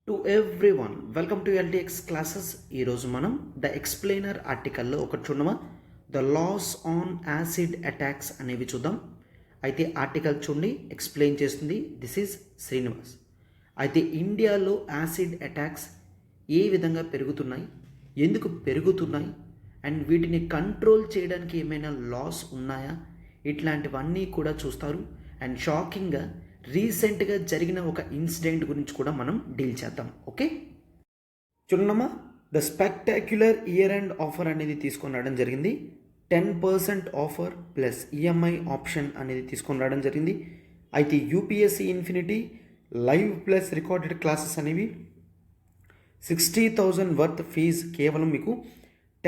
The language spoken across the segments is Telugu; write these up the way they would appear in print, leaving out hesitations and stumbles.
To everyone welcome to LTX classes. ఈరోజు మనం ద ఎక్స్ప్లెయినర్ ఆర్టికల్లో ఒకటి చూడమా, the laws on acid attacks అనేవి చూద్దాం. అయితే ఆర్టికల్ చూడండి, ఎక్స్ప్లెయిన్ చేస్తుంది దిస్ ఈజ్ శ్రీనివాస్. అయితే ఇండియాలో యాసిడ్ అటాక్స్ ఏ విధంగా పెరుగుతున్నాయి, ఎందుకు పెరుగుతున్నాయి, అండ్ వీటిని కంట్రోల్ చేయడానికి ఏమైనా లాస్ ఉన్నాయా, ఇట్లాంటివన్నీ కూడా చూస్తారు. అండ్ షాకింగ్గా రీసెంట్గా జరిగిన ఒక ఇన్సిడెంట్ గురించి కూడా మనం డీల్ చేద్దాం. ఓకే, చూడమ్మా, the spectacular year end offer అనేది తీసుకొని రావడం జరిగింది. 10% ఆఫర్ ప్లస్ ఈఎంఐ ఆప్షన్ అనేది తీసుకొని రావడం జరిగింది. అయితే UPSC infinity live plus recorded classes అనేవి 60,000 వర్త్ ఫీజ్ కేవలం మీకు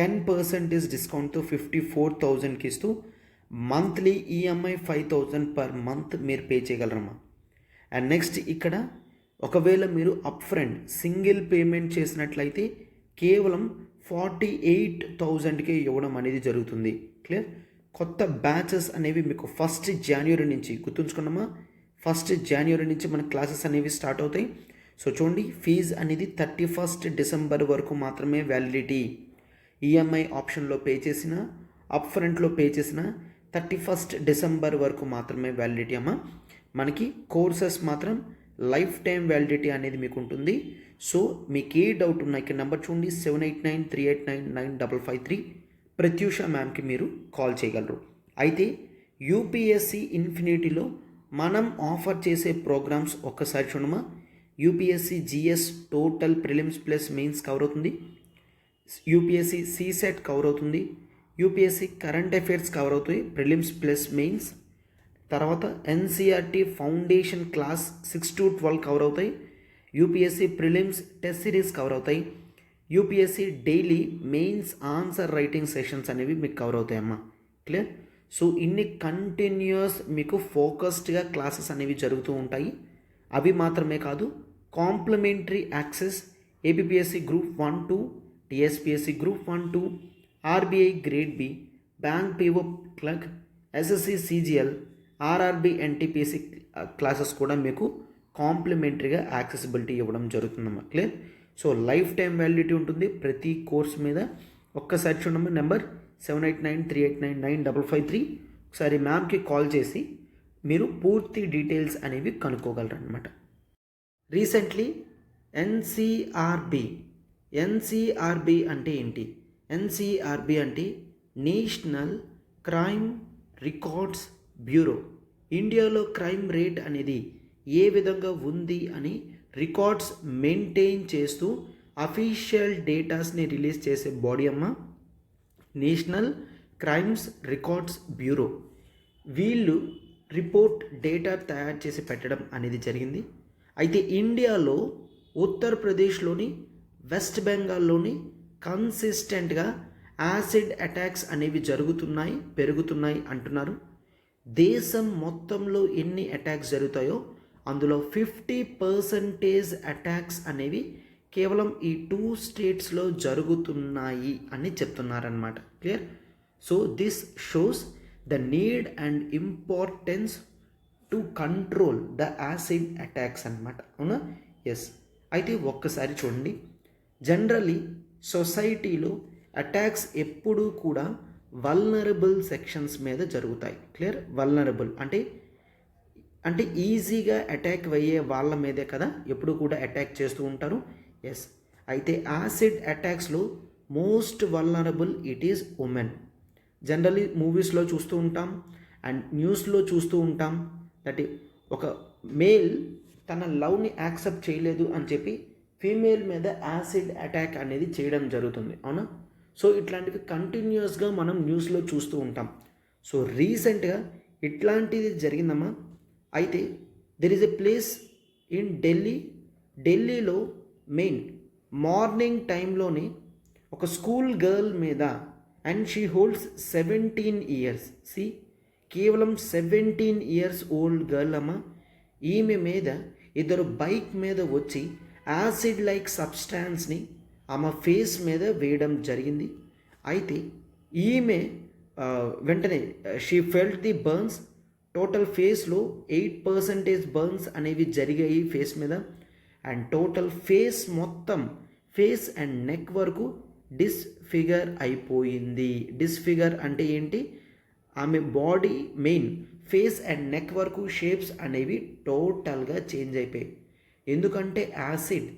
10% డిస్కౌంట్తో 54,000కి ఇస్తూ మంత్లీ ఈఎంఐ 5,000 పర్ మంత్ మీరు పే చేయగలరమ్మా. అండ్ నెక్స్ట్ ఇక్కడ ఒకవేళ మీరు అప్ ఫ్రంట్ సింగిల్ పేమెంట్ చేసినట్లయితే కేవలం 48,000కే ఇవ్వడం అనేది జరుగుతుంది. క్లియర్. కొత్త బ్యాచెస్ అనేవి మీకు 1 జనవరి నుంచి, గుర్తుంచుకున్నామా, 1 జనవరి నుంచి మన క్లాసెస్ అనేవి స్టార్ట్ అవుతాయి. సో చూడండి, ఫీజు అనేది 31 డిసెంబర్ వరకు మాత్రమే వ్యాలిడిటీ. ఈఎంఐ ఆప్షన్లో పే చేసిన, అప్ ఫ్రంట్లో పే చేసిన 31 డిసెంబర్ వరకు మాత్రమే వ్యాలిడిటీ అమ్మా. మనకి కోర్సెస్ మాత్రం లైఫ్ టైం వ్యాలిడిటీ అనేది మీకు ఉంటుంది. సో మీకు ఏ డౌట్ ఉన్నా ఇక్కడ నెంబర్ చూడండి, 7893899553, ప్రత్యూష మ్యామ్కి మీరు కాల్ చేయగలరు. అయితే యూపీఎస్సీ ఇన్ఫినిటీలో మనం ఆఫర్ చేసే ప్రోగ్రామ్స్ ఒక్కసారి చూడమా. UPSC GS total prelims plus mains cover అవుతుంది, యూపీఎస్సీ సీసెట్ కవర్ అవుతుంది, యూపీఎస్సీ కరెంట్ అఫైర్స్ కవర్ అవుతాయి ప్రిలిమ్స్ ప్లస్ మెయిన్స్. తర్వాత NCERT foundation class 6 to 12 cover అవుతాయి, UPSC prelims test series cover అవుతాయి, UPSC daily mains answer writing sessions అనేవి మీకు కవర్ అవుతాయి అమ్మా. క్లియర్. సో ఇన్ని కంటిన్యూస్ మీకు ఫోకస్డ్గా క్లాసెస్ అనేవి జరుగుతూ ఉంటాయి. అవి మాత్రమే కాదు, complimentary access APSC group 1-2, TSPSC group 1-2, RBI grade B, bank PO clerk, SSC CGL, RRB NTPC classes కూడా మీకు కాంప్లిమెంటరీగా యాక్సెసిబిలిటీ ఇవ్వడం జరుగుతుందమ్మా. Clear. So life time validity ఉంటుంది ప్రతి కోర్స్ మీద. ఒక్కసారి చూడమ్మా, నెంబర్ 7893899553, ఒకసారి మ్యామ్కి కాల్ చేసి మీరు పూర్తి డీటెయిల్స్ అనేవి కనుక్కోగలరు అనమాట. రీసెంట్లీ ఎన్సీఆర్బి అంటే ఏంటి? ఎన్సీఆర్బి అంటే నేషనల్ క్రైమ్ రికార్డ్స్ బ్యూరో. ఇండియాలో క్రైమ్ రేట్ అనేది ఏ విధంగా ఉంది అని రికార్డ్స్ మెయింటైన్ చేస్తూ అఫీషియల్ డేటాస్ని రిలీజ్ చేసే బాడీ అమ్మ నేషనల్ క్రైమ్స్ రికార్డ్స్ బ్యూరో. వీళ్ళు రిపోర్ట్ డేటా తయారు చేసి పెట్టడం అనేది జరిగింది. అయితే ఇండియాలో ఉత్తరప్రదేశ్లోని, వెస్ట్ బెంగాల్లోని కన్సిస్టెంట్గా యాసిడ్ అటాక్స్ అనేవి పెరుగుతున్నాయి అంటున్నారు. దేశం మొత్తంలో ఎన్ని అటాక్స్ జరుగుతాయో అందులో 50% అటాక్స్ అనేవి కేవలం ఈ 2 స్టేట్స్లో జరుగుతున్నాయి అని చెప్తున్నారనమాట. Clear. So this shows the need and importance to control the acid attacks అనమాట. అవునా? ఎస్. అయితే ఒక్కసారి చూడండి, జనరలీ సొసైటీలో అటాక్స్ ఎప్పుడూ కూడా వల్నరబుల్ సెక్షన్స్ మీద జరుగుతాయి. క్లియర్. వల్నరబుల్ అంటే ఈజీగా అటాక్ అయ్యే వాళ్ళ మీదే కదా ఎప్పుడు కూడా అటాక్ చేస్తూ ఉంటారు. ఎస్. అయితే యాసిడ్ అటాక్స్లో most vulnerable it is women. Generally మూవీస్లో చూస్తూ ఉంటాం అండ్ న్యూస్లో చూస్తూ ఉంటాం దట్ ఒక మేల్ తన లవ్ని యాక్సెప్ట్ చేయలేదు అని చెప్పి ఫీమేల్ మీద యాసిడ్ అటాక్ అనేది చేయడం జరుగుతుంది. అవునా? సో ఇట్లాంటివి కంటిన్యూస్గా మనం న్యూస్లో చూస్తూ ఉంటాం. సో రీసెంట్గా ఇట్లాంటిది జరిగిందమ్మా. అయితే there is a place in ఢిల్లీలో మెయిన్ మార్నింగ్ టైంలోనే ఒక స్కూల్ గర్ల్ మీద, అండ్ షీ హోల్డ్స్ 17 years. కేవలం 17 years ఓల్డ్ గర్ల్ అమ్మ. ఈమె మీద ఇద్దరు బైక్ మీద వచ్చి యాసిడ్ లైక్ సబ్స్టాన్స్ని ఆమె ఫేస్ మీద వేయడం జరిగింది. అయితే ఈమె వెంటనే she felt the burns. Total ఫేస్లో 8% బర్న్స్ అనేవి జరిగాయి ఫేస్ మీద. అండ్ టోటల్ ఫేస్ మొత్తం ఫేస్ అండ్ నెక్ వరకు డిస్ఫిగర్ అయిపోయింది. డిస్ఫిగర్ అంటే ఏంటి? ఆమె body main face and neck వరకు షేప్స్ అనేవి టోటల్గా చేంజ్ అయిపోయాయి. ఎందుకంటే యాసిడ్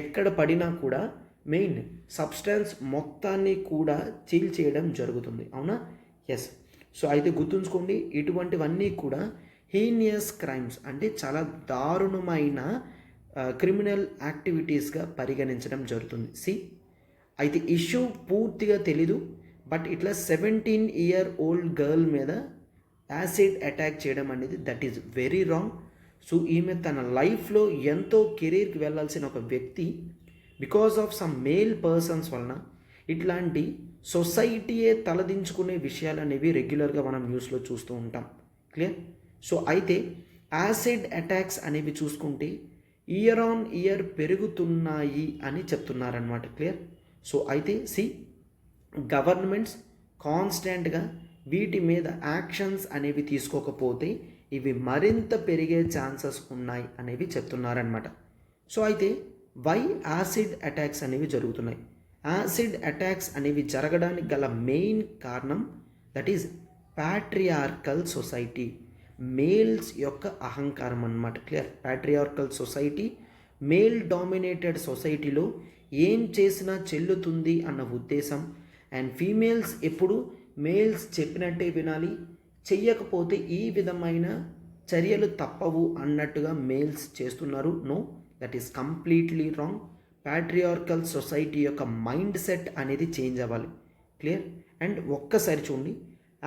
ఎక్కడ పడినా కూడా మెయిన్ సబ్స్టెన్స్ మొత్తాన్ని కూడా చీల్ చేయడం జరుగుతుంది. అవునా? ఎస్. సో అయితే గుర్తుంచుకోండి, ఇటువంటివన్నీ కూడా హీనియస్ క్రైమ్స్ అంటే చాలా దారుణమైన క్రిమినల్ యాక్టివిటీస్గా పరిగణించడం జరుగుతుంది. అయితే ఇష్యూ పూర్తిగా తెలీదు, బట్ ఇట్లా 17-year-old గర్ల్ మీద యాసిడ్ అటాక్ చేయడం అనేది that is very wrong. So ఈమె తన లైఫ్లో ఎంతో కెరీర్కి వెళ్ళాల్సిన ఒక వ్యక్తి because of some male persons వలన ఇట్లాంటి సొసైటీయే తలదించుకునే విషయాలు అనేవి రెగ్యులర్గా మనం న్యూస్లో చూస్తూ ఉంటాం. క్లియర్? సో అయితే యాసిడ్ అటాక్స్ అనేవి చూసుకుంటే ఇయర్ ఆన్ ఇయర్ పెరుగుతున్నాయి అని చెప్తున్నారనమాట. క్లియర్? సో అయితే గవర్నమెంట్స్ కాన్స్టెంట్గా వీటి మీద యాక్షన్స్ అనేవి తీసుకోకపోతే ఇవి మరింత పెరిగే ఛాన్సెస్ ఉన్నాయి అనేవి చెప్తున్నారనమాట. సో అయితే వై యాసిడ్ అటాక్స్ అనేవి జరుగుతున్నాయి? యాసిడ్ అటాక్స్ అనేవి జరగడానికి గల మెయిన్ కారణం that is patriarchal society, males యొక్క అహంకారం అన్నమాట. Clear? Patriarchal society, male dominated సొసైటీలో ఏం చేసినా చెల్లుతుంది అన్న ఉద్దేశం. అండ్ ఫీమేల్స్ ఎప్పుడు మేల్స్ చెప్పినట్టే వినాలి, చెయ్యకపోతే ఈ విధమైన చర్యలు తప్పవు అన్నట్టుగా మేల్స్ చేస్తున్నారు. No, that is completely wrong. Patriarchal society యొక్క మైండ్ సెట్ అనేది చేంజ్ అవ్వాలి. క్లియర్? అండ్ ఒక్కసారి చూడండి,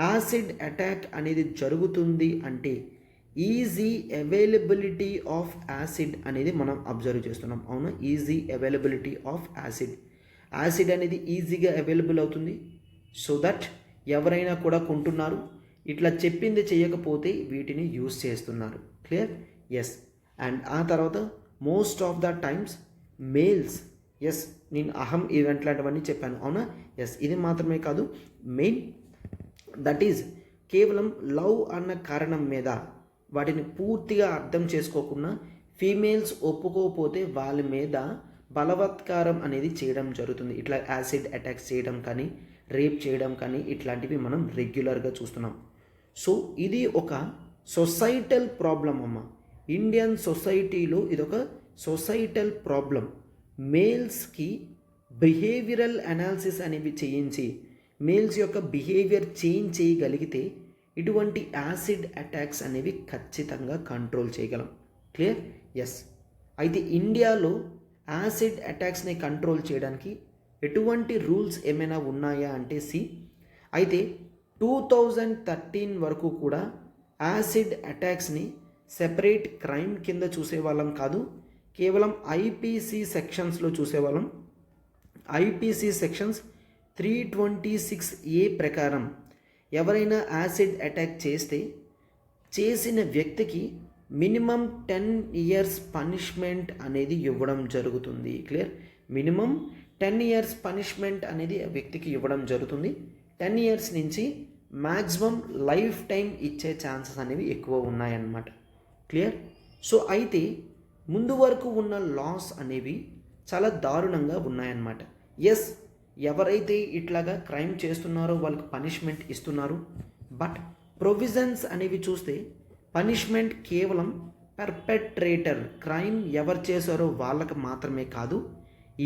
యాసిడ్ అటాక్ అనేది జరుగుతుంది అంటే ఈజీ అవైలబిలిటీ ఆఫ్ యాసిడ్ అనేది మనం అబ్జర్వ్ చేస్తున్నాం. అవునా? Easy availability of acid. Acid అనేది ఈజీగా అవైలబుల్ అవుతుంది, సో దట్ ఎవరైనా కూడా కొంటున్నారు. ఇట్లా చెప్పింది చేయకపోతే వీటిని యూజ్ చేస్తున్నారు. క్లియర్? ఎస్. అండ్ ఆ తర్వాత most of the times males, yes నేను అహం ఈవెంట్ లాంటివన్నీ చెప్పాను. అవునా? ఎస్. ఇది మాత్రమే కాదు, మెయిన్ దట్ ఈజ్ కేవలం లవ్ అన్న కారణం మీద వాటిని పూర్తిగా అర్థం చేసుకోకుండా ఫీమేల్స్ ఒప్పుకోకపోతే వాళ్ళ మీద బలవత్కారం అనేది చేయడం జరుగుతుంది. ఇట్లా యాసిడ్ అటాక్స్ చేయడం కానీ, రేప్ చేయడం కానీ ఇట్లాంటివి మనం రెగ్యులర్గా చూస్తున్నాం. సో ఇది ఒక సొసైటల్ ప్రాబ్లం అమ్మ. ఇండియన్ సొసైటీలో ఇదొక సొసైటల్ ప్రాబ్లం. మేల్స్కి బిహేవియరల్ అనాలిసిస్ అనేవి చేయించి మేల్స్ యొక్క బిహేవియర్ చేంజ్ చేయగలిగితే ఇటువంటి యాసిడ్ అటాక్స్ అనేవి ఖచ్చితంగా కంట్రోల్ చేయగలం. క్లియర్? ఎస్. అయితే ఇండియాలో యాసిడ్ అటాక్స్ని కంట్రోల్ చేయడానికి ఎటువంటి రూల్స్ ఏమైనా ఉన్నాయా అంటే అయితే 2013 వరకు కూడా యాసిడ్ అటాక్స్ని సెపరేట్ క్రైమ్ కింద చూసేవాళ్ళం కాదు, కేవలం ఐపీసీ సెక్షన్స్లో చూసేవాళ్ళం. ఐపీసీ సెక్షన్స్ 326A ప్రకారం ఎవరైనా యాసిడ్ అటాక్ చేస్తే చేసిన వ్యక్తికి మినిమం 10 years పనిష్మెంట్ అనేది ఇవ్వడం జరుగుతుంది. క్లియర్? మినిమం 10 years పనిష్మెంట్ అనేది ఆ వ్యక్తికి ఇవ్వడం జరుగుతుంది. 10 years నుంచి మ్యాక్సిమం లైఫ్ టైం ఇచ్చే ఛాన్సెస్ అనేవి ఎక్కువ ఉన్నాయన్నమాట. క్లియర్? సో అయితే ముందు వరకు ఉన్న లాస్ అనేవి చాలా దారుణంగా ఉన్నాయన్నమాట. ఎస్, ఎవరైతే ఇట్లాగా క్రైమ్ చేస్తున్నారో వాళ్ళకి పనిష్మెంట్ ఇస్తున్నారు, బట్ ప్రొవిజన్స్ అనేవి చూస్తే పనిష్మెంట్ కేవలం పర్పెట్రేటర్, క్రైమ్ ఎవరు చేశారో వాళ్ళకి మాత్రమే కాదు,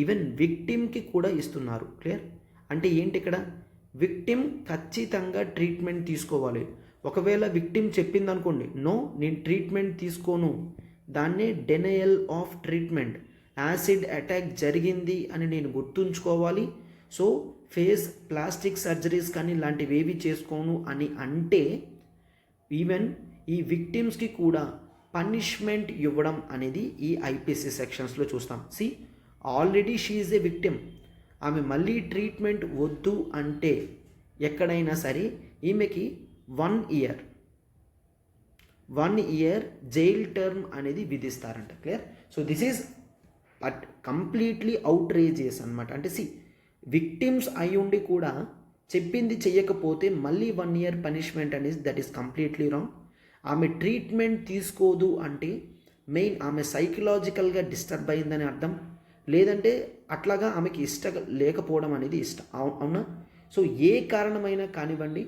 ఈవెన్ విక్టిమ్కి కూడా ఇస్తున్నారు. క్లియర్? అంటే ఏంటి ఇక్కడ? విక్టిమ్ ఖచ్చితంగా ట్రీట్మెంట్ తీసుకోవాలి. ఒకవేళ విక్టిమ్ చెప్పింది అనుకోండి, నో నేను ట్రీట్మెంట్ తీసుకోను, దాన్నే denial of treatment. Acid attack జరిగింది అని నేను గుర్తుంచుకోవాలి, సో ఫేస్ ప్లాస్టిక్ సర్జరీస్ కానీ ఇలాంటివి ఏవి చేసుకోను అని అంటే ఈవెన్ ఈ విక్టిమ్స్కి కూడా పనిష్మెంట్ ఇవ్వడం అనేది ఈ ఐపీసీ సెక్షన్స్లో చూస్తాం. Already she is a victim, ఆమె మళ్ళీ ట్రీట్మెంట్ వద్దు అంటే ఎక్కడైనా సరే ఈమెకి 1 year జైల్ టర్మ్ అనేది విధిస్తారంట. Clear? So this is completely outrageous అనమాట. అంటే విక్టిమ్స్ అయి ఉండి కూడా చెప్పింది చెయ్యకపోతే మళ్ళీ 1 year పనిష్మెంట్ అనేది దట్ ఈస్ కంప్లీట్లీ రాంగ్. ఆమె ట్రీట్మెంట్ తీసుకోదు అంటే మెయిన్ ఆమె సైకలాజికల్గా డిస్టర్బ్ అయిందని అర్థం, లేదంటే అట్లాగా ఆమెకి ఇష్టం లేకపోవడం అనేది ఇష్టం, అవునా? సో ఏ కారణమైనా కానివ్వండి,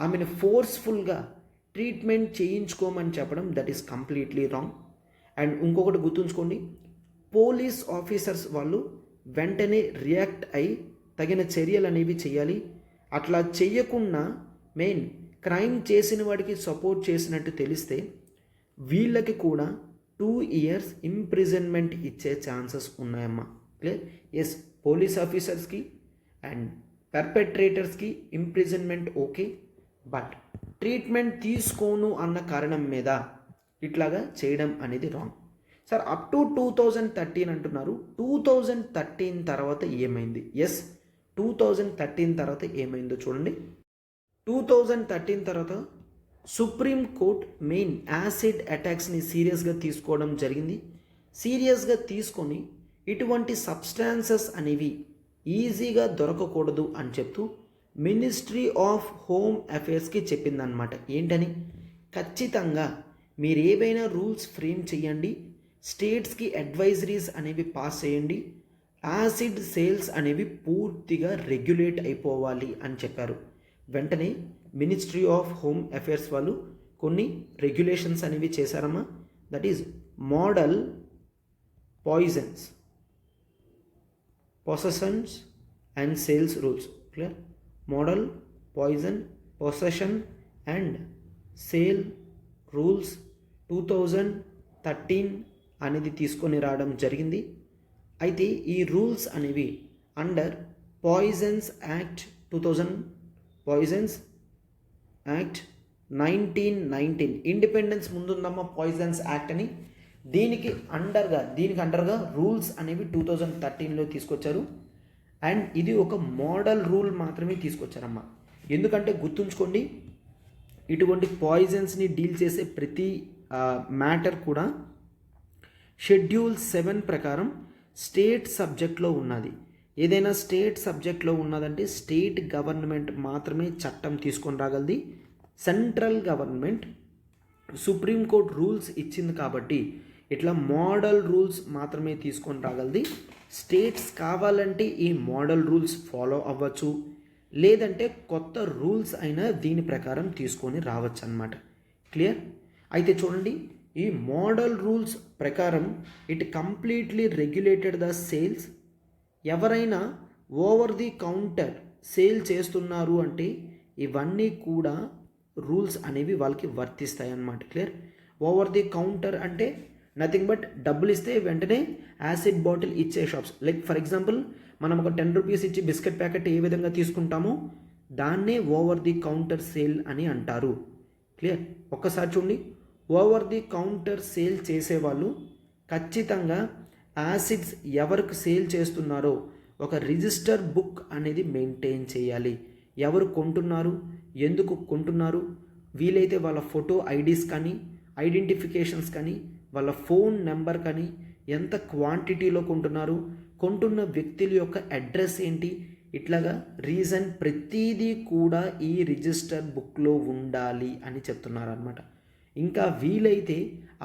ఆమెను ఫోర్స్ఫుల్గా ట్రీట్మెంట్ చేయించుకోమని చెప్పడం that is completely wrong. And ఇంకొకటి గుర్తుంచుకోండి, పోలీస్ ఆఫీసర్స్ వాళ్ళు వెంటనే రియాక్ట్ అయి తగిన చర్యలు అనేవి చేయాలి. అట్లా చెయ్యకుండా మెయిన్ క్రైమ్ చేసిన వాడికి సపోర్ట్ చేసినట్టు తెలిస్తే వీళ్ళకి కూడా 2 years ఇంప్రిజన్మెంట్ ఇచ్చే ఛాన్సెస్ ఉన్నాయమ్మా. క్లియర్? ఎస్, పోలీస్ ఆఫీసర్స్కి అండ్ పర్పెట్రేటర్స్కి ఇంప్రిజన్మెంట్ ఓకే, బట్ ట్రీట్మెంట్ తీసుకోను అన్న కారణం మీద ఇట్లాగా చేయడం అనేది రాంగ్. సార్ అప్ టు 2013 అంటున్నారు, 2013 తర్వాత ఏమైంది? ఎస్, 2013 తర్వాత ఏమైందో చూడండి. 2013 తర్వాత సుప్రీం కోర్ట్ మెయిన్ యాసిడ్ అటాక్స్ని సీరియస్గా తీసుకోవడం జరిగింది. సీరియస్గా తీసుకొని ఇటువంటి సబ్స్టాన్సెస్ అనేవి ఈజీగా దొరకకూడదు అని చెప్తూ మినిస్ట్రీ ఆఫ్ హోమ్ అఫేర్స్కి చెప్పిందనమాట. ఏంటని? ఖచ్చితంగా మీరు ఏవైనా రూల్స్ ఫ్రేమ్ చేయండి, స్టేట్స్కి అడ్వైజరీస్ అనేవి పాస్ చేయండి, యాసిడ్ సేల్స్ అనేవి పూర్తిగా రెగ్యులేట్ అయిపోవాలి అని చెప్పారు. వెంటనే మినిస్ట్రీ ఆఫ్ హోమ్ అఫేర్స్ వాళ్ళు కొన్ని రెగ్యులేషన్స్ అనేవి చేశారమ్మా. That is model poisons possessions and sales rules. Clear? Model poison possession and sale rules 2013 అనేది తీసుకొని రావడం జరిగింది. అయితే ఈ రూల్స్ అనేవి under poisons act 2000, poisons act 1919, independence ముందుందమ్మా పాయిజన్స్ యాక్ట్ అని. దీనికి అండర్గా రూల్స్ అనేవి 2013లో తీసుకొచ్చారు. అండ్ ఇది ఒక మోడల్ రూల్ మాత్రమే తీసుకొచ్చారమ్మా. ఎందుకంటే గుర్తుంచుకోండి, ఇటువంటి పాయిజన్స్ని డీల్ చేసే ప్రతి మ్యాటర్ కూడా షెడ్యూల్ 7 ప్రకారం స్టేట్ సబ్జెక్ట్లో ఉన్నది. ఏదైనా స్టేట్ సబ్జెక్ట్లో ఉన్నదంటే స్టేట్ గవర్నమెంట్ మాత్రమే చట్టం తీసుకొని రాగలది. సెంట్రల్ గవర్నమెంట్ సుప్రీంకోర్టు రూల్స్ ఇచ్చింది కాబట్టి ఇట్లా మోడల్ రూల్స్ మాత్రమే తీసుకొని రాగలది. స్టేట్స్ కావాలంటే ఈ మోడల్ రూల్స్ ఫాలో అవ్వచ్చు, లేదంటే కొత్త రూల్స్ అయినా దీని ప్రకారం తీసుకొని రావచ్చు అన్నమాట. క్లియర్? అయితే చూడండి, ఈ మోడల్ రూల్స్ ప్రకారం it completely regulated the sales. ఎవరైనా ఓవర్ ది కౌంటర్ సేల్ చేస్తున్నారు అంటే ఇవన్నీ కూడా రూల్స్ అనేవి వాళ్ళకి వర్తిస్తాయి అన్నమాట. క్లియర్? ఓవర్ ది కౌంటర్ అంటే నథింగ్ బట్ డబ్బులు ఇస్తే వెంటనే యాసిడ్ బాటిల్ ఇచ్చే షాప్స్. లైక్ ఫర్ ఎగ్జాంపుల్, మనం ఒక 10 రూపీస్ ఇచ్చి బిస్కెట్ ప్యాకెట్ ఏ విధంగా తీసుకుంటామో దాన్నే ఓవర్ ది కౌంటర్ సేల్ అని అంటారు. క్లియర్? ఒక్కసారి చూడండి, ఓవర్ ది కౌంటర్ సేల్ చేసేవాళ్ళు ఖచ్చితంగా యాసిడ్స్ ఎవరికి సేల్ చేస్తున్నారో ఒక రిజిస్టర్ బుక్ అనేది మెయింటైన్ చేయాలి. ఎవరు కొంటున్నారు, ఎందుకు కొంటున్నారు, వీలైతే వాళ్ళ ఫోటో ఐడీస్ కానీ ఐడెంటిఫికేషన్స్ కానీ వాళ్ళ ఫోన్ నెంబర్ కానీ ఎంత క్వాంటిటీలో కొంటున్నారు, కొంటున్న వ్యక్తుల యొక్క అడ్రస్ ఏంటి, ఇట్లాగా రీజన్ ప్రతిదీ కూడా ఈ రిజిస్టర్ బుక్లో ఉండాలి అని చెప్తున్నారు అనమాట. ఇంకా వీలైతే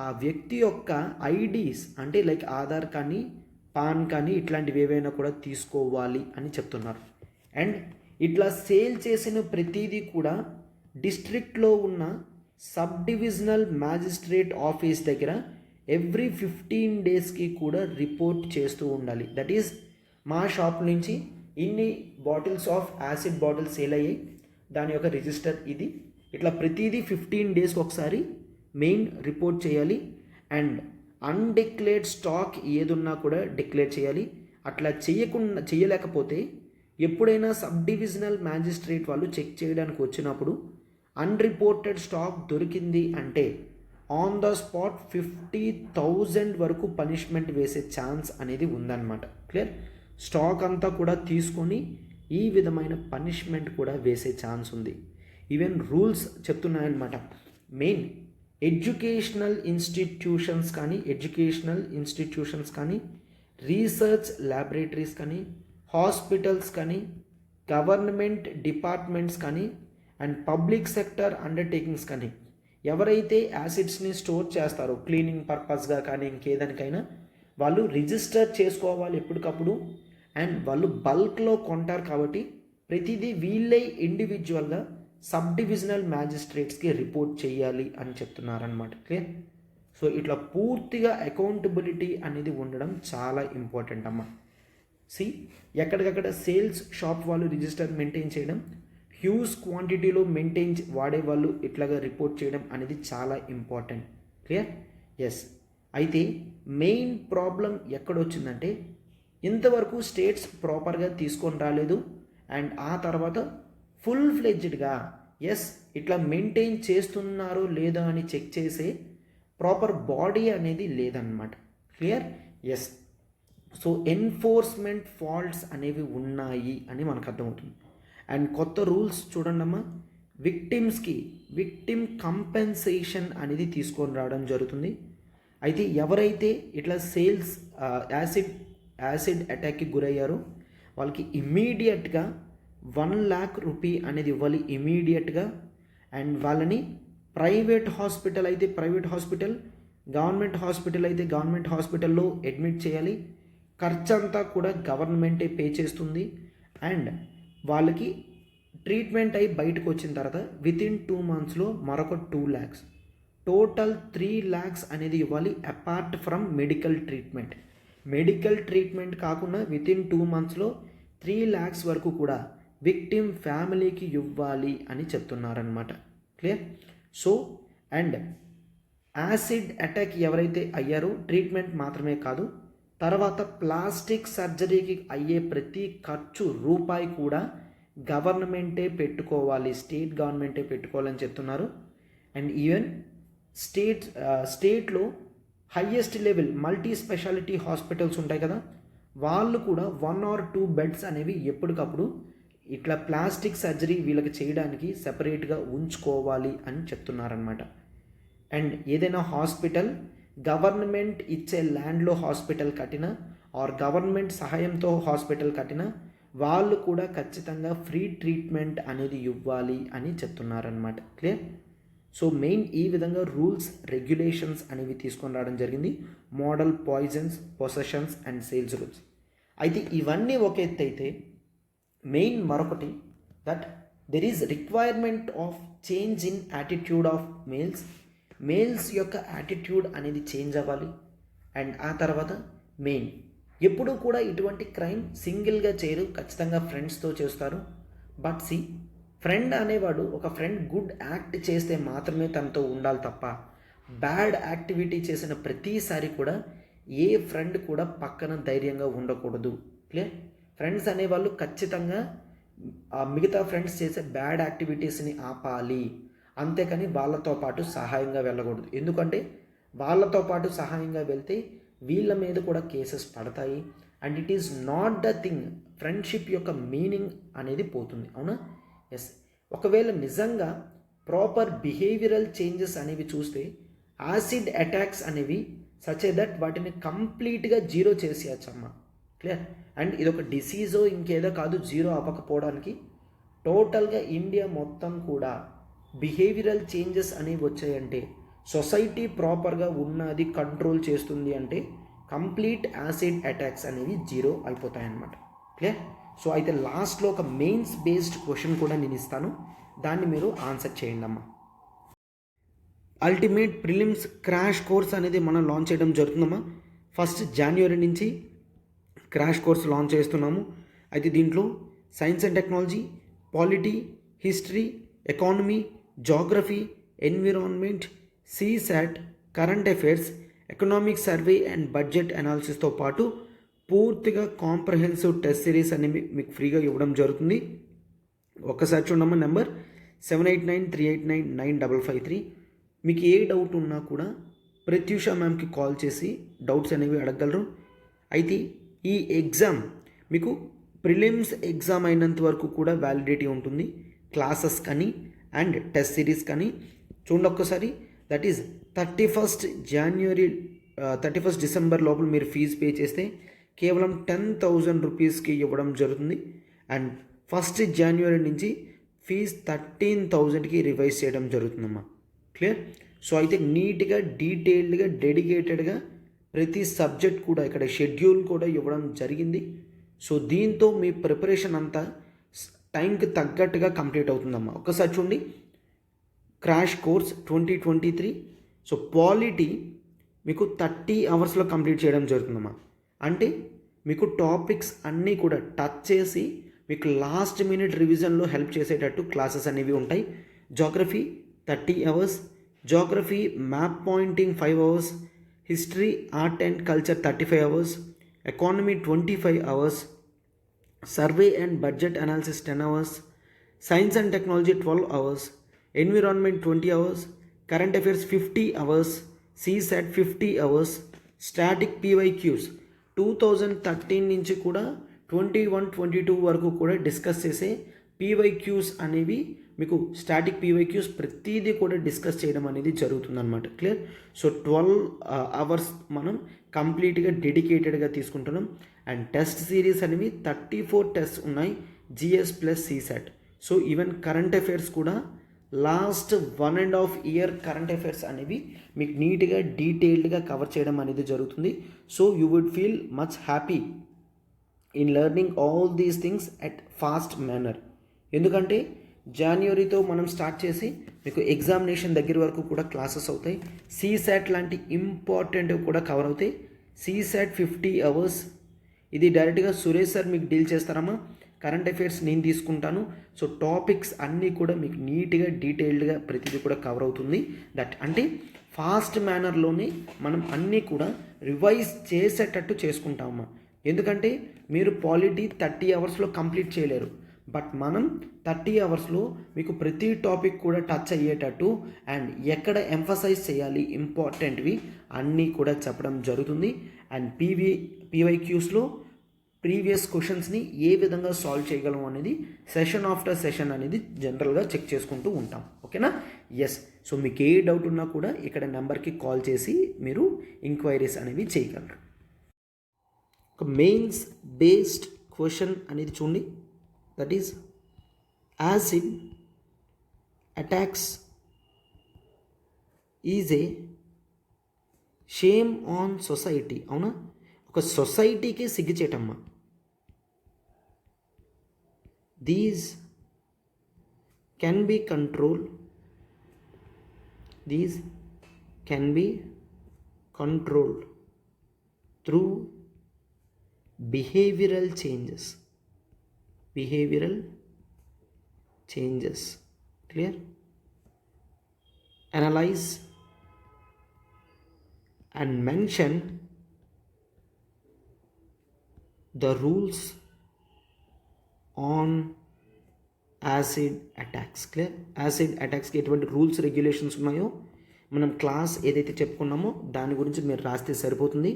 ఆ వ్యక్తి యొక్క ఐడీస్ అంటే లైక్ ఆధార్ కానీ పాన్ కానీ ఇట్లాంటివి ఏవైనా కూడా తీసుకోవాలి అని చెప్తున్నారు. అండ్ ఇట్లా సేల్ చేసిన ప్రతిదీ కూడా డిస్ట్రిక్ట్లో ఉన్న సబ్ డివిజనల్ మ్యాజిస్ట్రేట్ ఆఫీస్ దగ్గర ఎవ్రీ 15 డేస్కి కూడా రిపోర్ట్ చేస్తూ ఉండాలి. దట్ ఈజ్ మా షాప్ నుంచి ఇన్ని bottles of acid bottles sale అయ్యాయి, దాని యొక్క రిజిస్టర్ ఇది. ఇట్లా ప్రతిదీ 15 డేస్కి ఒకసారి మెయిన్ రిపోర్ట్ చేయాలి. అండ్ అన్డిక్లేర్డ్ స్టాక్ ఏదున్నా కూడా డిక్లేర్ చేయాలి. అట్లా చేయలేకపోతే ఎప్పుడైనా సబ్ డివిజనల్ మ్యాజిస్ట్రేట్ వాళ్ళు చెక్ చేయడానికి వచ్చినప్పుడు అన్రిపోర్టెడ్ స్టాక్ దొరికింది అంటే ఆన్ ద స్పాట్ 50,000 వరకు పనిష్మెంట్ వేసే ఛాన్స్ అనేది ఉందన్నమాట. క్లియర్? స్టాక్ అంతా కూడా తీసుకొని ఈ విధమైన పనిష్మెంట్ కూడా వేసే ఛాన్స్ ఉంది. ఈవెన్ రూల్స్ చెప్తున్నాయన్నమాట. మెయిన్ ఎడ్యుకేషనల్ ఇన్స్టిట్యూషన్స్ కానీ రీసెర్చ్ ల్యాబొరేటరీస్ కానీ హాస్పిటల్స్ కానీ గవర్నమెంట్ డిపార్ట్మెంట్స్ కానీ అండ్ పబ్లిక్ సెక్టర్ అండర్టేకింగ్స్ కానీ ఎవరైతే యాసిడ్స్ని స్టోర్ చేస్తారో క్లీనింగ్ పర్పస్గా కానీ ఇంకేదానికైనా వాళ్ళు రిజిస్టర్ చేసుకోవాలి ఎప్పటికప్పుడు. అండ్ వాళ్ళు బల్క్లో కొంటారు కాబట్టి ప్రతిదీ వీళ్ళే ఇండివిజువల్గా సబ్ డివిజనల్ మ్యాజిస్ట్రేట్స్కి రిపోర్ట్ చేయాలి అని చెప్తున్నారనమాట. క్లియర్? సో ఇట్లా పూర్తిగా అకౌంటబిలిటీ అనేది ఉండడం చాలా ఇంపార్టెంట్ అమ్మ. ఎక్కడికక్కడ సేల్స్ షాప్ వాళ్ళు రిజిస్టర్ మెయింటైన్ చేయడం, హ్యూజ్ క్వాంటిటీలో వాడే వాళ్ళు ఇట్లాగా రిపోర్ట్ చేయడం అనేది చాలా ఇంపార్టెంట్. క్లియర్? ఎస్. అయితే మెయిన్ ప్రాబ్లం ఎక్కడొచ్చిందంటే ఇంతవరకు స్టేట్స్ ప్రాపర్గా తీసుకొని రాలేదు. అండ్ ఆ తర్వాత ఫుల్ ఫ్లెడ్జ్డ్గా ఇట్లా మెయింటైన్ చేస్తున్నారో లేదా అని చెక్ చేసే ప్రాపర్ బాడీ అనేది లేదన్నమాట. Clear? Yes. So enforcement faults అనేవి ఉన్నాయి అని మనకు అర్థమవుతుంది. అండ్ కొత్త రూల్స్ చూడండి అమ్మా, విక్టిమ్ కంపెన్సేషన్ అనేది తీసుకొని రావడం జరుగుతుంది. అయితే ఎవరైతే ఇట్లా సేల్స్ యాసిడ్ అటాక్కి గురయ్యారో వాళ్ళకి ఇమ్మీడియట్గా 1 lakh రూపీ అనేది ఇవ్వాలి ఇమీడియట్గా. అండ్ వాళ్ళని ప్రైవేట్ హాస్పిటల్ అయితే ప్రైవేట్ హాస్పిటల్, గవర్నమెంట్ హాస్పిటల్ అయితే గవర్నమెంట్ హాస్పిటల్లో అడ్మిట్ చేయాలి. ఖర్చు అంతా కూడా గవర్నమెంటే పే చేస్తుంది. అండ్ వాళ్ళకి ట్రీట్మెంట్ అయి బయటకు వచ్చిన తర్వాత వితిన్ 2 monthsలో మరొక 2 lakhs, టోటల్ 3 lakhs అనేది ఇవ్వాలి. అపార్ట్ ఫ్రమ్ మెడికల్ ట్రీట్మెంట్ కాకుండా వితిన్ 2 monthsలో 3 lakhs వరకు కూడా విక్టిమ్ ఫ్యామిలీకి ఇవ్వాలి అని చెప్తున్నారనమాట. Clear? So and acid attack ఎవరైతే అయ్యారో ట్రీట్మెంట్ మాత్రమే కాదు, తర్వాత ప్లాస్టిక్ సర్జరీకి అయ్యే ప్రతి ఖర్చు రూపాయి కూడా గవర్నమెంటే పెట్టుకోవాలి, స్టేట్ గవర్నమెంటే పెట్టుకోవాలని చెప్తున్నారు. అండ్ ఈవెన్ స్టేట్లో highest level multi speciality hospitals ఉంటాయి కదా, వాళ్ళు కూడా 1 or 2 beds అనేవి ఎప్పటికప్పుడు ఇట్లా ప్లాస్టిక్ సర్జరీ వీళ్ళకి చేయడానికి సెపరేట్గా ఉంచుకోవాలి అని చెప్తున్నారనమాట. అండ్ ఏదైనా హాస్పిటల్ గవర్నమెంట్ ఇచ్చే ల్యాండ్లో హాస్పిటల్ కట్టినా ఆర్ గవర్నమెంట్ సహాయంతో హాస్పిటల్ కట్టినా వాళ్ళు కూడా ఖచ్చితంగా ఫ్రీ ట్రీట్మెంట్ అనేది ఇవ్వాలి అని చెప్తున్నారనమాట. క్లియర్? సో మెయిన్ ఈ విధంగా రూల్స్ రెగ్యులేషన్స్ అనేవి తీసుకొని రావడం జరిగింది. Model poisons, possessions and sales rules. అయితే ఇవన్నీ ఒక ఎత్తు అయితే మెయిన్ మరొకటి that there is requirement of change in attitude of males యొక్క యాటిట్యూడ్ అనేది చేంజ్ అవ్వాలి. అండ్ ఆ తర్వాత మెయిన్ ఎప్పుడూ కూడా ఇటువంటి క్రైమ్ సింగిల్గా చేయరు, ఖచ్చితంగా ఫ్రెండ్స్తో చేస్తారు. బట్ ఫ్రెండ్ అనేవాడు ఒక ఫ్రెండ్ గుడ్ యాక్ట్ చేస్తే మాత్రమే తనతో ఉండాలి తప్ప బ్యాడ్ యాక్టివిటీ చేసిన ప్రతిసారి కూడా ఏ ఫ్రెండ్ కూడా పక్కన ధైర్యంగా ఉండకూడదు. క్లియర్? ఫ్రెండ్స్ అనేవాళ్ళు ఖచ్చితంగా మిగతా ఫ్రెండ్స్ చేసే బ్యాడ్ యాక్టివిటీస్ని ఆపాలి, అంతేకాని వాళ్ళతో పాటు సహాయంగా వెళ్ళకూడదు. ఎందుకంటే వాళ్ళతో పాటు సహాయంగా వెళ్తే వీళ్ళ మీద కూడా కేసెస్ పడతాయి. And it is not the thing, friendship యొక్క మీనింగ్ అనేది పోతుంది. అవునా? ఎస్. ఒకవేళ నిజంగా ప్రాపర్ బిహేవియరల్ చేంజెస్ అనేవి చూస్తే యాసిడ్ అటాక్స్ అనేవి సచ్ దట్ వాటిని కంప్లీట్గా జీరో చేసేయచ్చమ్మా. క్లియర్? అండ్ ఇదొక డిసీజో ఇంకేదో కాదు జీరో అవ్వకపోవడానికి. టోటల్గా ఇండియా మొత్తం కూడా బిహేవియరల్ చేంజెస్ అనేవి వచ్చాయంటే, సొసైటీ ప్రాపర్గా ఉన్నది కంట్రోల్ చేస్తుంది అంటే కంప్లీట్ యాసిడ్ అటాక్స్ అనేవి జీరో అయిపోతాయన్నమాట. క్లియర్? సో అయితే లాస్ట్లో ఒక మెయిన్స్ బేస్డ్ క్వశ్చన్ కూడా నేను ఇస్తాను, దాన్ని మీరు ఆన్సర్ చేయండి అమ్మా. అల్టిమేట్ ప్రిలిమ్స్ క్రాష్ కోర్స్ అనేది మనం లాంచ్ చేయడం జరుగుతుందమ్మా. 1st January నుంచి క్రాష్ కోర్స్ లాంచ్ చేస్తున్నాము. అయితే దీంట్లో science and technology, polity, history, economy, geography, environment, CSAT, current affairs, economic survey and budget అనాలిసిస్తో పాటు పూర్తిగా కాంప్రహెన్సివ్ టెస్ట్ సిరీస్ అనేవి మీకు ఫ్రీగా ఇవ్వడం జరుగుతుంది. ఒక్కసారి చూడమ్మా, నెంబర్ 7893899553. మీకు ఏ డౌట్ ఉన్నా కూడా ప్రత్యూష మ్యామ్కి కాల్ చేసి డౌట్స్ అనేవి అడగగలరు. అయితే ఈ ఎగ్జామ్ మీకు ప్రిలిమ్స్ ఎగ్జామ్ అయినంత వరకు కూడా వ్యాలిడిటీ ఉంటుంది, క్లాసెస్ కానీ అండ్ టెస్ట్ సిరీస్ కానీ. చూడండి ఒక్కసారి, దట్ ఈజ్ 31st December లోపల మీరు ఫీజు పే చేస్తే కేవలం 10,000 రూపీస్కి ఇవ్వడం జరుగుతుంది. అండ్ 1st January నుంచి ఫీజు 13,000కి రివైజ్ చేయడం జరుగుతుందమ్మా. క్లియర్. సో అయితే నీట్గా డీటెయిల్డ్గా డెడికేటెడ్గా ప్రతి సబ్జెక్ట్ కూడా ఇక్కడ షెడ్యూల్ కూడా ఇవ్వడం జరిగింది. సో దీంతో మీ ప్రిపరేషన్ అంతా టైంకి తగ్గట్టుగా కంప్లీట్ అవుతుందమ్మా. ఒక్కసారి చూడండి, క్రాష్ కోర్స్ 2023. సో పాలిటీ మీకు 30 అవర్స్లో కంప్లీట్ చేయడం జరుగుతుందమ్మా. అంటే మీకు టాపిక్స్ అన్నీ కూడా టచ్ చేసి మీకు లాస్ట్ మినిట్ రివిజన్లో హెల్ప్ చేసేటట్టు క్లాసెస్ అనేవి ఉంటాయి. Geography 30 hours, geography map pointing 5 hours, history art and culture 35 hours, economy 25 hours, survey and budget analysis 10 hours, science and technology 12 hours, environment 20 hours, current affairs 50 hours, CSAT 50 hours, static PYQs 2013 నుంచి కూడా 21-22 వరకు కూడా డిస్కస్ చేసే PYQs అనేవి మీకు స్టాటిక్ PYQs ప్రతిదీ కూడా డిస్కస్ చేయడం అనేది జరుగుతుందన్నమాట. క్లియర్. సో 12 అవర్స్ మనం కంప్లీట్గా డెడికేటెడ్గా తీసుకుంటున్నాం. అండ్ టెస్ట్ సిరీస్ అనేవి 34 టెస్ట్ ఉన్నాయి, GS plus CSAT. So even current affairs కూడా లాస్ట్ 1.5 ఇయర్ కరెంట్ అఫైర్స్ అనేవి మీకు నీట్గా డీటెయిల్డ్గా కవర్ చేయడం అనేది జరుగుతుంది. So you would feel much happy in learning all these things at fast manner. ఎందుకంటే జనవరితో మనం స్టార్ట్ చేసి మీకు ఎగ్జామినేషన్ దగ్గర వరకు కూడా క్లాసెస్ అవుతాయి. CSAT లాంటి ఇంపార్టెంట్ కూడా కవర్ అవుతాయి. CSAT 50 అవర్స్ ఇది డైరెక్ట్గా సురేష్ సార్ మీకు డీల్ చేస్తారమ్మా. కరెంట్ అఫైర్స్ నేను తీసుకుంటాను. సో టాపిక్స్ అన్నీ కూడా మీకు నీట్గా డీటెయిల్డ్గా ప్రతిదీ కూడా కవర్ అవుతుంది. దట్ అంటే ఫాస్ట్ మేనర్లోనే మనం అన్నీ కూడా రివైజ్ చేసేటట్టు చేసుకుంటామమ్మా. ఎందుకంటే మీరు పాలిటీ 30 అవర్స్లో కంప్లీట్ చేయలేరు, బట్ మనం 30 అవర్స్లో మీకు ప్రతి టాపిక్ కూడా టచ్ అయ్యేటట్టు అండ్ ఎక్కడ ఎంఫసైజ్ చేయాలి ఇంపార్టెంట్వి అన్నీ కూడా చెప్పడం జరుగుతుంది. అండ్ PYQస్లో ప్రీవియస్ క్వశ్చన్స్ని ఏ విధంగా సాల్వ్ చేయగలం అనేది సెషన్ ఆఫ్టర్ సెషన్ అనేది జనరల్గా చెక్ చేసుకుంటూ ఉంటాం. ఓకేనా? ఎస్. సో మీకు ఏ డౌట్ ఉన్నా కూడా ఇక్కడ నెంబర్కి కాల్ చేసి మీరు ఎంక్వైరీస్ అనేవి చేయగలరు. ఒక మెయిన్స్ బేస్డ్ క్వశ్చన్ అనేది చూడండి. That is acid attacks is a shame on society. అవునా? ఒక సొసైటీకి సిగ్గుచేటమ్మా. These can be control through behavioral changes. Clear? Analyze and mention the rules on acid attacks. Clear? Acid attacks కి ఎటువంటి రూల్స్ రెగ్యులేషన్స్ ఉన్నాయో మనం క్లాస్ ఏదైతే చెప్పుకున్నామో దాని గురించి మీరు రాస్తే సరిపోతుంది.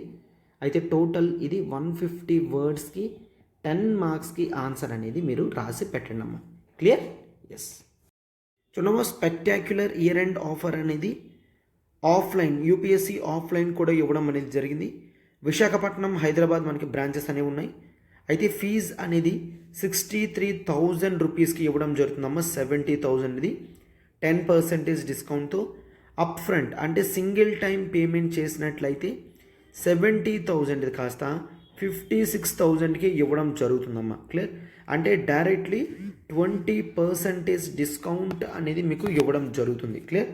అయితే టోటల్ ఇది 150 వర్డ్స్కి 10 మార్క్స్కి ఆన్సర్ అనేది మీరు రాసి పెట్టండి అమ్మా. క్లియర్? ఎస్. చూడమ్మా, స్పెక్టాక్యులర్ ఇయర్ ఎండ్ ఆఫర్ అనేది ఆఫ్లైన్ UPSC ఆఫ్లైన్ కూడా ఇవ్వడం అనేది జరిగింది. విశాఖపట్నం, హైదరాబాద్ మనకి బ్రాంచెస్ అనేవి ఉన్నాయి. అయితే ఫీజ్ అనేది 63,000 రూపీస్కి ఇవ్వడం జరుగుతుందమ్మా. 70,000 ఇది 10% డిస్కౌంట్తో. అప్ ఫ్రంట్ అంటే సింగిల్ టైం పేమెంట్ చేసినట్లయితే 70,000 కాస్త 56,000కి ఇవ్వడం జరుగుతుందమ్మా. క్లియర్? అంటే డైరెక్ట్లీ 20% డిస్కౌంట్ అనేది మీకు ఇవ్వడం జరుగుతుంది. క్లియర్?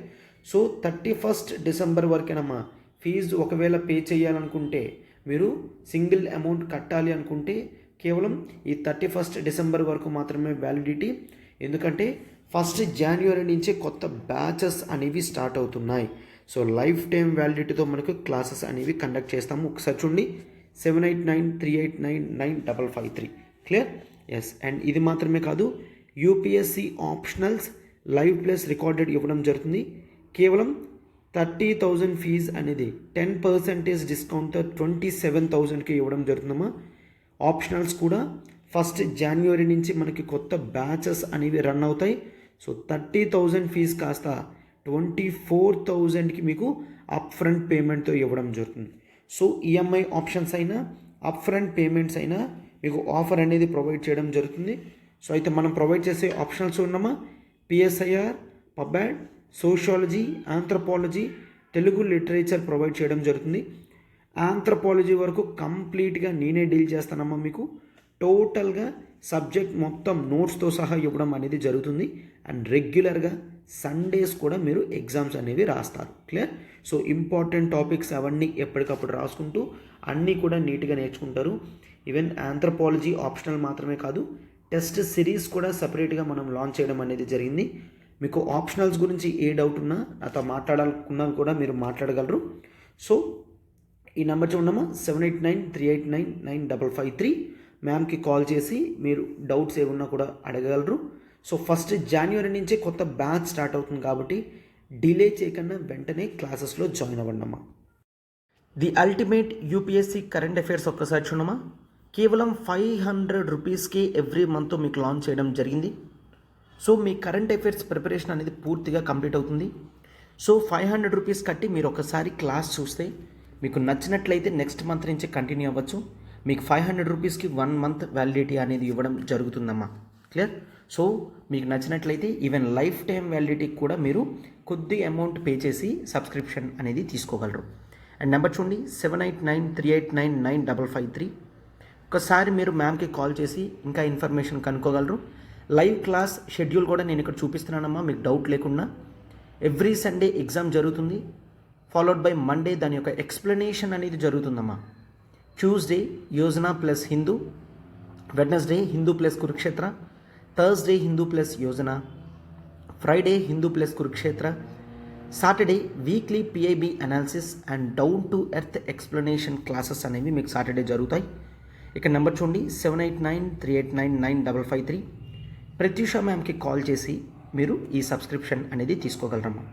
సో 31 డిసెంబర్ వరకేనమ్మా ఫీజు. ఒకవేళ పే చేయాలనుకుంటే మీరు సింగిల్ అమౌంట్ కట్టాలి అనుకుంటే కేవలం ఈ 31 డిసెంబర్ వరకు మాత్రమే వ్యాలిడిటీ. ఎందుకంటే 1 జనవరి నుంచి కొత్త బ్యాచెస్ అనేవి స్టార్ట్ అవుతున్నాయి. సో లైఫ్ టైం వ్యాలిడిటీతో మనకు క్లాసెస్ అనేవి కండక్ట్ చేస్తాము. ఒకసారి చూడండి, 7893899553. క్లియర్? ఎస్. అండ్ ఇది మాత్రమే కాదు, UPSC optionals live plus recorded ఇవ్వడం జరుగుతుంది. కేవలం 30,000 ఫీజ్ అనేది 10% డిస్కౌంట్తో 27,000కి ఇవ్వడం జరుగుతుందమ్మా. ఆప్షనల్స్ కూడా 1 జనవరి నుంచి మనకి కొత్త బ్యాచెస్ అనేవి రన్ అవుతాయి. సో 30,000 ఫీజ్ కాస్త 24,000కి మీకు అప్ ఫ్రంట్ పేమెంట్తో ఇవ్వడం జరుగుతుంది. సో EMI ఆప్షన్స్ అయినా అప్ ఫ్రంట్ పేమెంట్స్ అయినా మీకు ఆఫర్ అనేది ప్రొవైడ్ చేయడం జరుగుతుంది. సో అయితే మనం ప్రొవైడ్ చేసే ఆప్షన్స్ ఉన్నామా, PSIR, PubAd, sociology, anthropology, Telugu literature provide చేయడం జరుగుతుంది. ఆంథ్రపాలజీ వరకు కంప్లీట్గా నేనే డీల్ చేస్తానమ్మా. మీకు టోటల్గా సబ్జెక్ట్ మొత్తం నోట్స్తో సహా ఇవ్వడం అనేది జరుగుతుంది. అండ్ రెగ్యులర్గా సండేస్ కూడా మీరు ఎగ్జామ్స్ అనేవి రాస్తారు. క్లియర్? సో ఇంపార్టెంట్ టాపిక్స్ అవన్నీ ఎప్పటికప్పుడు రాసుకుంటూ అన్నీ కూడా నీట్గా నేర్చుకుంటారు. ఈవెన్ ఆంథ్రపాలజీ ఆప్షనల్ మాత్రమే కాదు, టెస్ట్ సిరీస్ కూడా సపరేట్గా మనం లాంచ్ చేయడం అనేది జరిగింది. మీకు ఆప్షనల్స్ గురించి ఏ డౌట్ ఉన్నా నాతో మాట్లాడాలనుకున్నా కూడా మీరు మాట్లాడగలరు. సో ఈ నెంబర్ చూడమ్మా, 7893899553. మ్యామ్కి కాల్ చేసి మీరు డౌట్స్ ఏమున్నా కూడా అడగగలరు. సో 1 జనవరి నుంచే కొత్త బ్యాచ్ స్టార్ట్ అవుతుంది కాబట్టి డిలే చేయకుండా వెంటనే క్లాసెస్లో జాయిన్ అవ్వండి అమ్మా. The ultimate UPSC current affairs ఒక్కసారి చూడమ్మా. కేవలం 500 రూపీస్కి ఎవ్రీ మంత్ మీకు లాంచ్ చేయడం జరిగింది. సో మీ కరెంట్ అఫైర్స్ ప్రిపరేషన్ అనేది పూర్తిగా కంప్లీట్ అవుతుంది. సో 500 రూపీస్ కట్టి మీరు ఒకసారి క్లాస్ చూస్తే మీకు నచ్చినట్లయితే నెక్స్ట్ మంత్ నుంచి కంటిన్యూ అవ్వచ్చు. మీకు 500 రూపీస్కి 1 మంత్ వ్యాలిడిటీ అనేది ఇవ్వడం జరుగుతుందమ్మా. క్లియర్? సో మీకు నచ్చినట్లయితే ఈవెన్ లైఫ్ టైం వ్యాలిడిటీకి కూడా మీరు కొద్ది అమౌంట్ పే చేసి సబ్స్క్రిప్షన్ అనేది తీసుకోగలరు. అండ్ నెంబర్ చూడండి, 7893899553. ఒకసారి మీరు మ్యామ్కి కాల్ చేసి ఇంకా ఇన్ఫర్మేషన్ కనుక్కోగలరు. లైవ్ క్లాస్ షెడ్యూల్ కూడా నేను ఇక్కడ చూపిస్తున్నానమ్మా, మీకు డౌట్ లేకుండా. ఎవ్రీ సండే ఎగ్జామ్ జరుగుతుంది, ఫాలోడ్ బై మండే దాని యొక్క ఎక్స్ప్లెనేషన్ అనేది జరుగుతుందమ్మా. Tuesday Yojana plus Hindu, Wednesday Hindu plus Kurukshetra, Thursday Hindu plus Yojana, Friday Hindu plus Kurukshetra, Saturday weekly PIB analysis and down to earth explanation classes అనేవి మీకు సాటర్డే జరుగుతాయి. ఇక్కడ నెంబర్ చూడండి, 7893899553. ప్రత్యూష మ్యామ్కి కాల్ చేసి మీరు ఈ సబ్స్క్రిప్షన్ అనేది తీసుకోగలరమ్మా.